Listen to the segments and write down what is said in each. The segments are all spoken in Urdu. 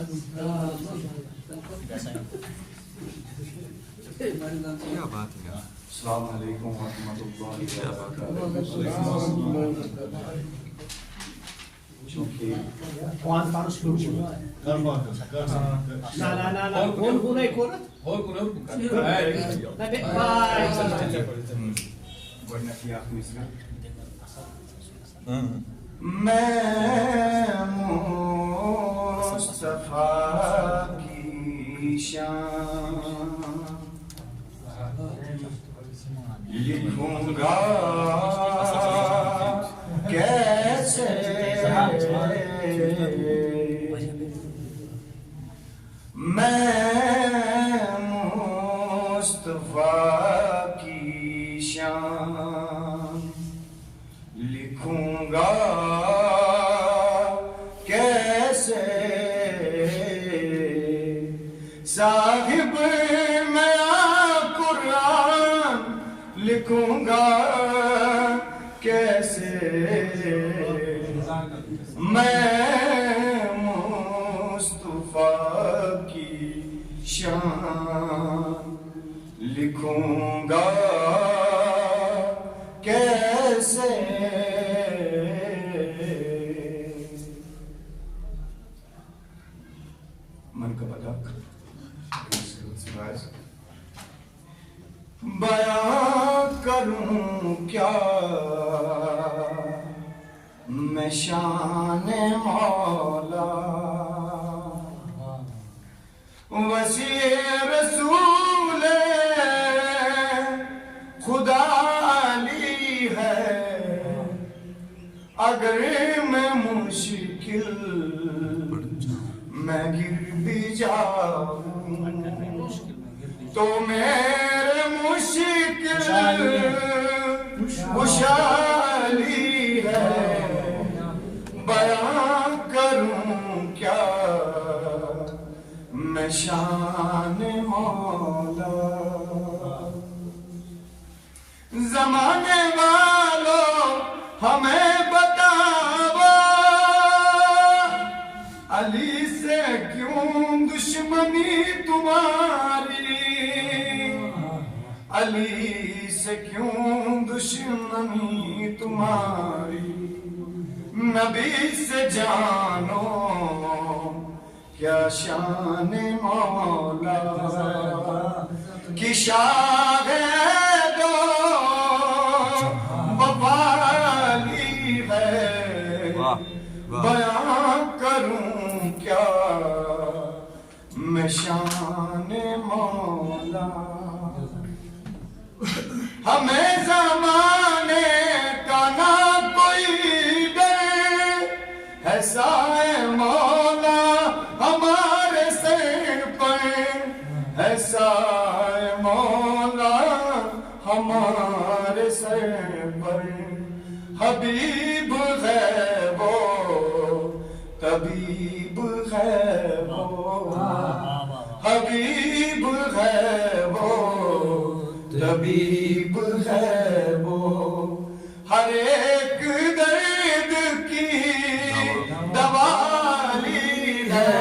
کیا بات ہے یار. السلام علیکم ورحمۃ اللہ کیا بات ہے. وبرکاتہ. چونکہ گۄڈنٮ۪تھٕے اکھ مِثرا. میں مصطفیٰ کی شان لکھوں گا کیسے, میں مصطفیٰ کی شان لکھوں گا کیسے, صاحب میں قرآن لکھوں گا کیسے, میں مصطفیٰ کی شان لکھوں گا کیسے. من کا پتا بیان کروں کیا میں شان مولا, وسیع رسول خدا علی ہے, اگر میں مشکل میں گر بھی جاؤں تو میرے مشکل خوشحالی ہے. بیان کروں کیا میں شان مولا, زمانے والوں ہمیں بتاؤ علی سے کیوں دشمنی تمہاری, علی سے کیوں دشمنی تمہاری, نبی سے جانو کیا شان مولا کی شاہ دو وفالی ہے. بیان کروں کیا میں شان مولا, ہمیں زمانے کا نہ کوئی ڈر ہے, سائے مولا ہمارے سر پر ہے, سائے مولا ہمارے سر پر. حبیب ہے وہ طبیب ہے وہ, حبیب ہے وہ طبیب ہے وہ, ہر ایک درد کی دوالی ہے.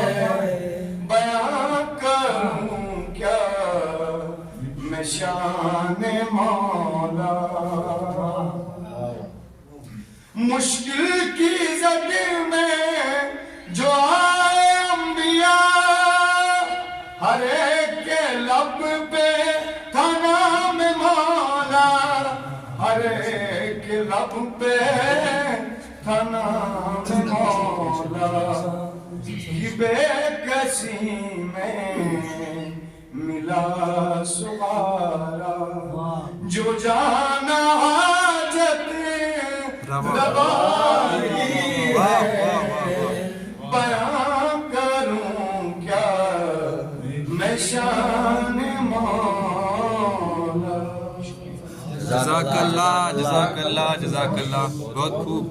بیان کروں کیا میں شان مولا, مشکل کی زد میں جو آئے انبیاء, ہر ایک کے لب پہ تھا نام مولا, ہر ایک کے لب پہ تھا نام مولا. یہ بے کسی میں ملا سہارا, جو جانا حاجت روائی ہے. بیان کروں کیا میں شان مولا. جزاک اللہ, جزاک اللہ, جزاک اللہ, بہت خوب.